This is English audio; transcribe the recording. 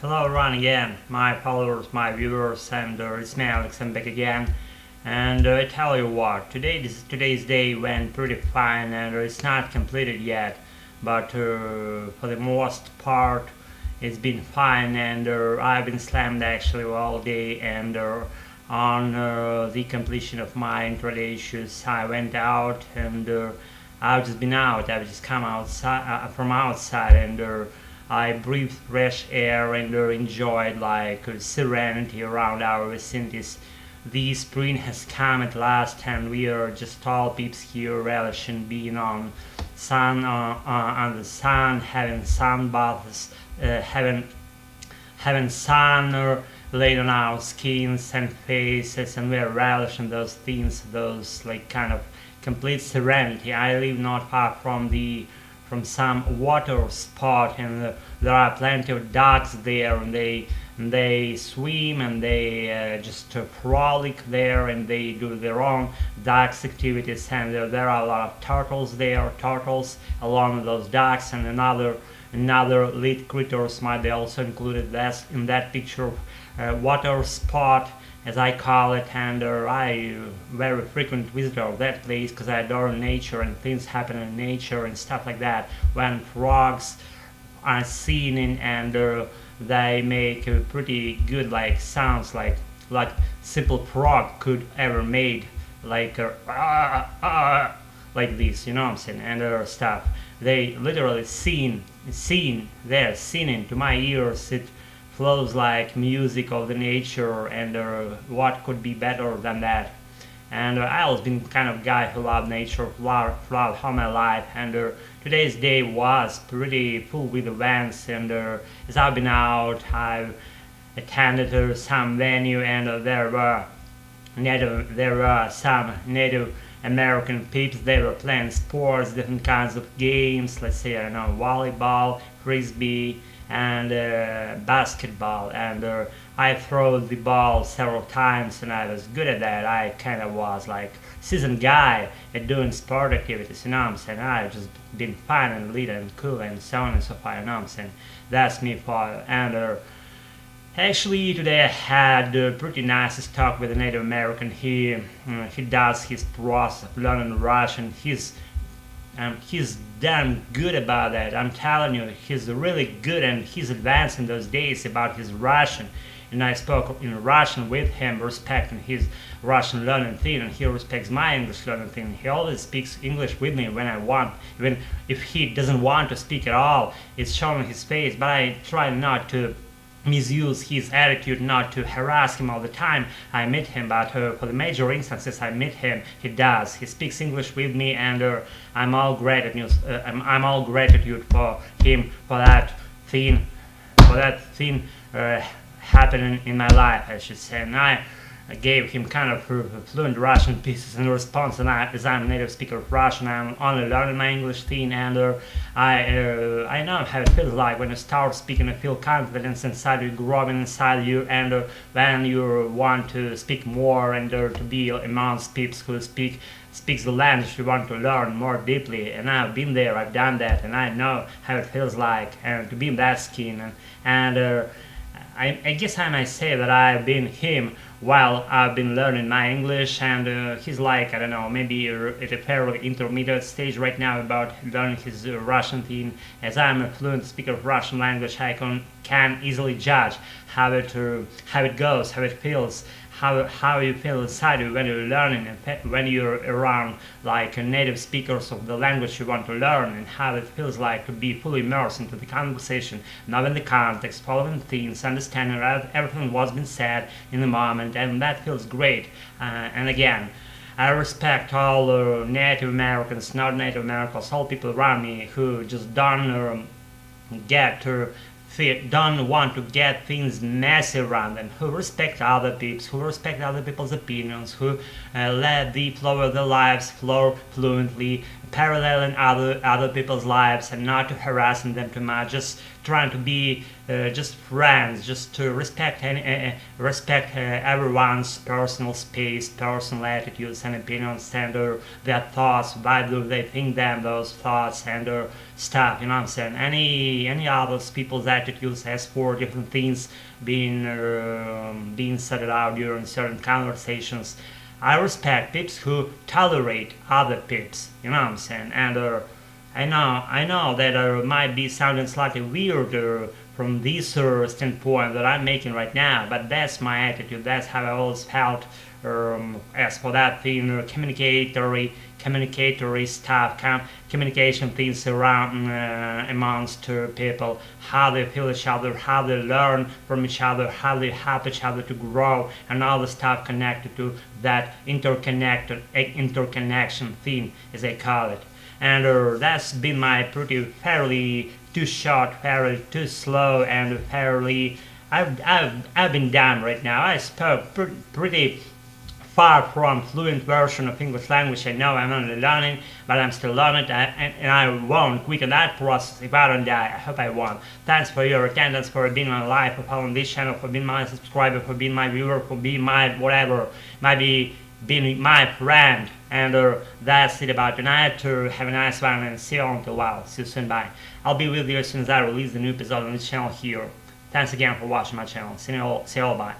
Hello everyone again, my followers, my viewers, and it's me Alex, I'm back again. And I tell you what, today's day went pretty fine, and it's not completed yet, but for the most part it's been fine, and I've been slammed actually all day, and on the completion of my intro issues I went out, and I've just been out, I've just come outside from outside, and I breathed fresh air and enjoyed like serenity around our vicinities. The spring has come at last, and we are just all peeps here relishing being on the sun, having sun baths, having sun laid on our skins and faces, and we're relishing those things, those like kind of complete serenity. I live not far from some water spot, and there are plenty of ducks there, and they swim, and they just frolic there, and they do their own ducks activities, and there are a lot of turtles along with those ducks, and another little critters might be also included in that picture. Water spot, as I call it, and I very frequent visitor of that place because I adore nature and things happen in nature and stuff like that. When frogs are seen and they make pretty good like sounds like simple frog could ever made, like like this, you know what I'm saying, and stuff. They literally singing to my ears. It flows like music of the nature, and what could be better than that? And I always been kind of guy who loved nature, loved all my life, and today's day was pretty full with events, and as I've been out, I've attended some venue, and there were some Native American peeps. They were playing sports, different kinds of games, let's say, I don't know, volleyball, frisbee, and basketball, and I threw the ball several times, and I was good at that. I kind of was like seasoned guy at doing sport activities, you know what I'm saying. I've just been fun and lit and cool and so on and so forth, you know what I'm saying. That's me for, and actually today I had a pretty nice talk with a Native American. He does his process of learning Russian. He's damn good about that. I'm telling you, he's really good, and he's advanced in those days about his Russian. And I spoke in Russian with him, respecting his Russian learning thing, and he respects my English learning thing. He always speaks English with me when I want, even if he doesn't want to speak at all. It's shown on his face, but I try not to misuse his attitude, not to harass him all the time. I meet him, but for the major instances I meet him, he speaks English with me, and I'm all gratitude. I'm all gratitude for him, for that thing happening in my life, I should say. And I gave him kind of fluent Russian pieces in response, and as I'm a native speaker of Russian, I'm only learning my English thing, and I know how it feels like when you start speaking, you feel confidence inside you, growing inside you, and when you want to speak more, and to be amongst people who speaks the language you want to learn more deeply. And I've been there, I've done that, and I know how it feels like, and to be in that skin, and I guess I might say that I've been him while I've been learning my English, and he's like, I don't know, maybe at a fairly intermediate stage right now about learning his Russian thing. As I'm a fluent speaker of Russian language, I can easily judge how it goes, how it feels, how you feel inside you when you're learning, and when you're around like native speakers of the language you want to learn, and how it feels like to be fully immersed into the conversation, knowing the context, following things, understanding everything what's been said in the moment, and that feels great. And again, I respect all Native Americans, not Native Americans, all people around me who just don't want to get things messy around them, who respect other people, who respect other people's opinions, who let the flow of their lives flow fluently, paralleling other people's lives and not to harassing them too much, just trying to be just friends, just to respect everyone's personal space, personal attitudes and opinions and their thoughts, why do they think them those thoughts and stuff, you know what I'm saying. Any other people's attitudes as for different things being said out during certain conversations. I respect peeps who tolerate other peeps, you know what I'm saying. And I know that might be sounding slightly weird from this standpoint that I'm making right now, but that's my attitude. That's how I always felt. As for that thing, communicatory stuff, communication things around amongst people, how they feel each other, how they learn from each other, how they help each other to grow, and all the stuff connected to that interconnection thing, as I call it. And that's been my fairly too short, fairly too slow, and fairly. I've been done right now. I spoke pretty far from fluent version of English language. I know I'm only learning, but I'm still learning, and I won't quit on that process if I don't die. I hope I won't. Thanks for your attendance, for being on live, for following this channel, for being my subscriber, for being my viewer, for being my whatever, maybe being my friend. And that's it about tonight. Have a nice one and see you all until a while. See you soon, bye. I'll be with you as soon as I release the new episode on this channel here. Thanks again for watching my channel. See you all, bye.